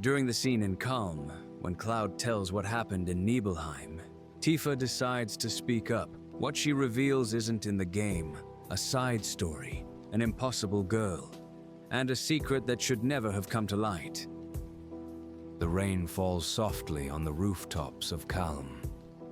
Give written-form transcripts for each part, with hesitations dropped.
During the scene in Kalm, when Cloud tells what happened in Nibelheim, Tifa decides to speak up. What she reveals isn't in the game, a side story, an impossible girl, and a secret that should never have come to light. The rain falls softly on the rooftops of Kalm.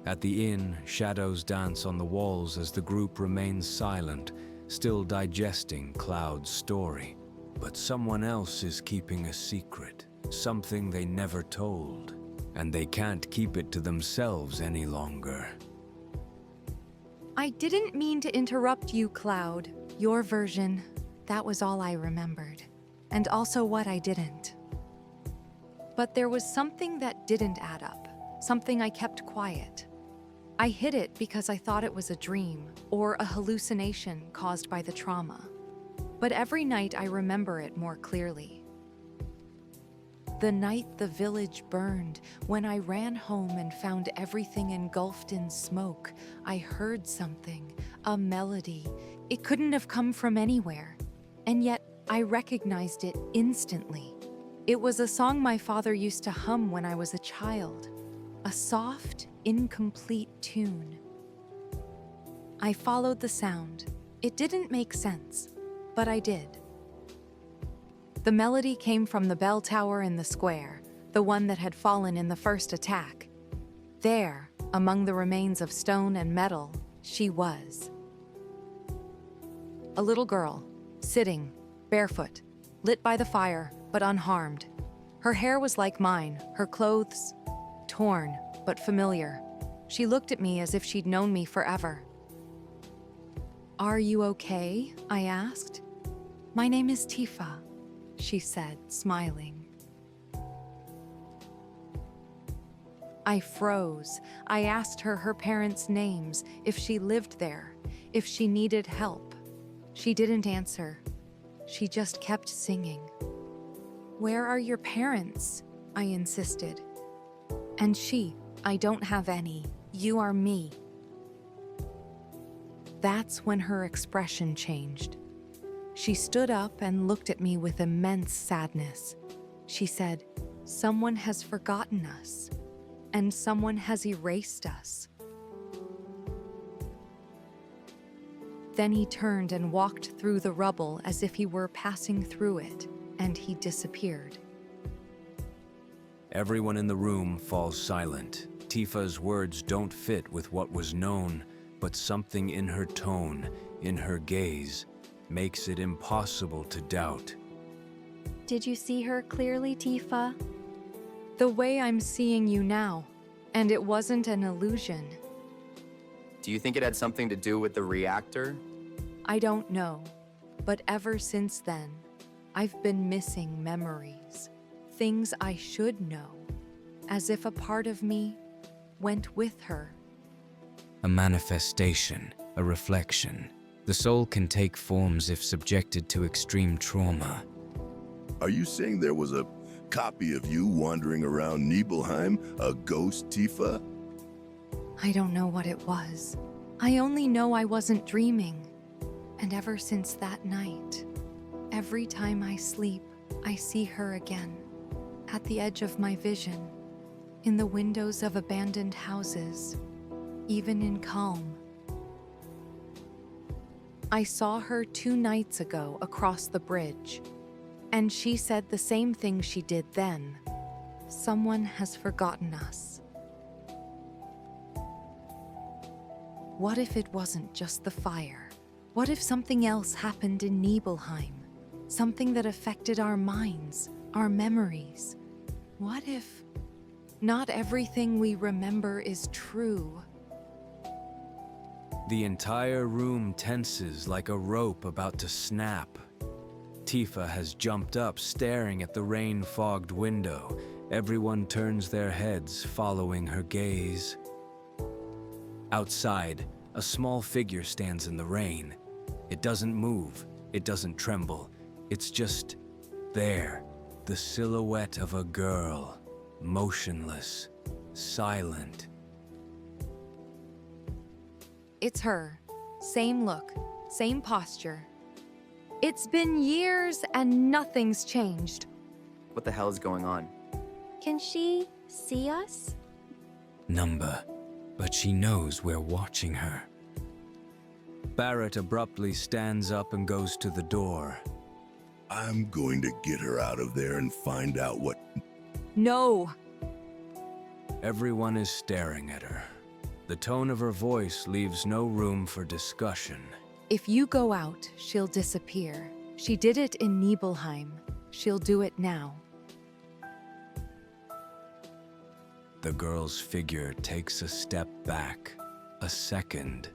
At the inn, shadows dance on the walls as the group remains silent, still digesting Cloud's story. But someone else is keeping a secret, something they never told, and they can't keep it to themselves any longer. I didn't mean to interrupt you, Cloud. Your version, that was all I remembered, and also what I didn't. But there was something that didn't add up, something I kept quiet. I hid it because I thought it was a dream or a hallucination caused by the trauma. But every night I remember it more clearly. The night the village burned, when I ran home and found everything engulfed in smoke, I heard something, a melody. It couldn't have come from anywhere, and yet I recognized it instantly. It was a song my father used to hum when I was a child, a soft, incomplete tune. I followed the sound. It didn't make sense, but I did. The melody came from the bell tower in the square, the one that had fallen in the first attack. There, among the remains of stone and metal, she was. A little girl, sitting, barefoot, lit by the fire, but unharmed. Her hair was like mine, her clothes torn, but familiar. She looked at me as if she'd known me forever. "Are you okay?" I asked. "My name is Tifa," she said, smiling. I froze. I asked her parents' names, if she lived there, if she needed help. She didn't answer. She just kept singing. "Where are your parents?" I insisted. And she, "I don't have any. You are me." That's when her expression changed. She stood up and looked at me with immense sadness. She said, "Someone has forgotten us, and someone has erased us." Then he turned and walked through the rubble as if he were passing through it, and he disappeared. Everyone in the room falls silent. Tifa's words don't fit with what was known, but something in her tone, in her gaze, makes it impossible to doubt. "Did you see her clearly, Tifa?" "The way I'm seeing you now, and it wasn't an illusion." Do you think it had something to do with the reactor? I don't know, but ever since then, I've been missing memories, things I should know, as if a part of me went with her. A manifestation, a reflection. The soul can take forms if subjected to extreme trauma. Are you saying there was a copy of you wandering around Nibelheim, a ghost, Tifa? I don't know what it was. I only know I wasn't dreaming. And ever since that night, every time I sleep, I see her again, at the edge of my vision, in the windows of abandoned houses, even in Kalm. I saw her 2 nights ago across the bridge, and she said the same thing she did then. Someone has forgotten us. What if it wasn't just the fire? What if something else happened in Nibelheim? Something that affected our minds, our memories? What if not everything we remember is true? The entire room tenses like a rope about to snap. Tifa has jumped up, staring at the rain-fogged window. Everyone turns their heads, following her gaze. Outside, a small figure stands in the rain. It doesn't move, it doesn't tremble. It's just there, the silhouette of a girl, motionless, silent. It's her. Same look, same posture. It's been years and nothing's changed. What the hell is going on? Can she see us? Number, but she knows we're watching her. Barrett abruptly stands up and goes to the door. I'm going to get her out of there and find out what... No! Everyone is staring at her. The tone of her voice leaves no room for discussion. If you go out, she'll disappear. She did it in Nibelheim. She'll do it now. The girl's figure takes a step back, a second.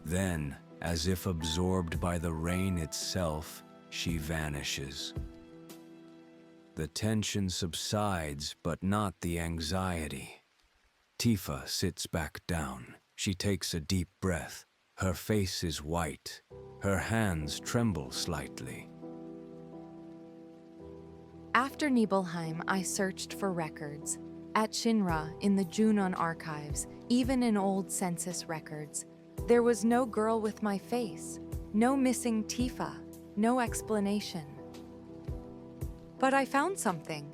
Then, as if absorbed by the rain itself, she vanishes. The tension subsides, but not the anxiety. Tifa sits back down. She takes a deep breath. Her face is white. Her hands tremble slightly. After Nibelheim, I searched for records. At Shinra, in the Junon archives, even in old census records, there was no girl with my face, no missing Tifa, no explanation. But I found something.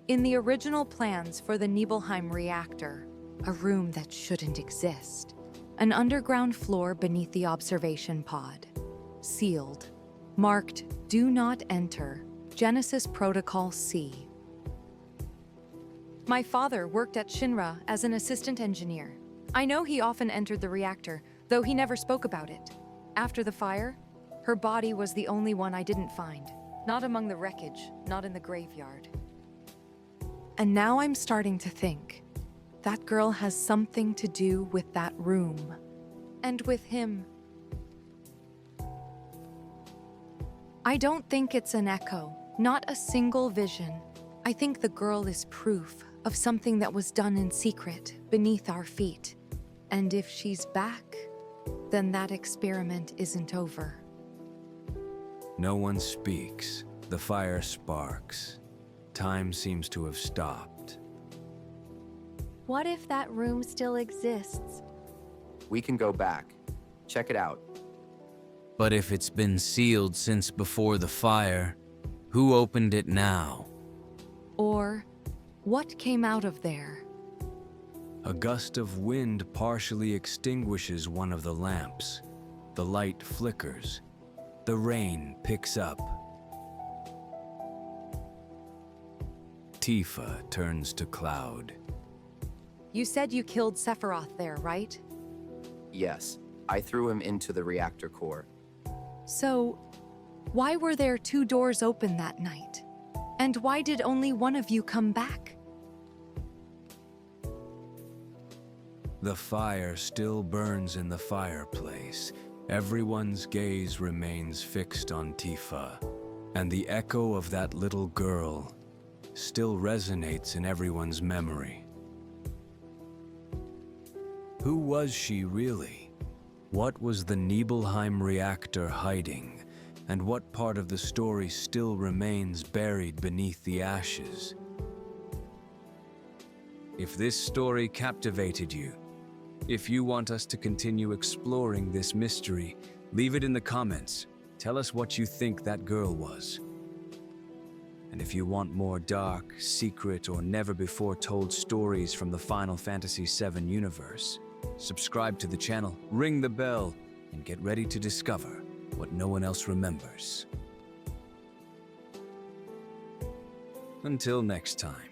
In the original plans for the Nibelheim reactor, a room that shouldn't exist. An underground floor beneath the observation pod. Sealed. Marked, "Do not enter. Genesis Protocol C." My father worked at Shinra as an assistant engineer. I know he often entered the reactor, though he never spoke about it. After the fire, her body was the only one I didn't find. Not among the wreckage, not in the graveyard. And now I'm starting to think. That girl has something to do with that room. And with him. I don't think it's an echo, not a single vision. I think the girl is proof of something that was done in secret, beneath our feet. And if she's back, then that experiment isn't over. No one speaks. The fire sparks. Time seems to have stopped. What if that room still exists? We can go back. Check it out. But if it's been sealed since before the fire, who opened it now? Or, what came out of there? A gust of wind partially extinguishes one of the lamps. The light flickers. The rain picks up. Tifa turns to Cloud. You said you killed Sephiroth there, right? Yes, I threw him into the reactor core. So, why were there 2 doors open that night? And why did only one of you come back? The fire still burns in the fireplace. Everyone's gaze remains fixed on Tifa, and the echo of that little girl still resonates in everyone's memory. Who was she really? What was the Nibelheim reactor hiding? And what part of the story still remains buried beneath the ashes? If this story captivated you, if you want us to continue exploring this mystery, leave it in the comments. Tell us what you think that girl was. And if you want more dark, secret, or never-before-told stories from the Final Fantasy VII universe, subscribe to the channel, ring the bell, and get ready to discover what no one else remembers. Until next time.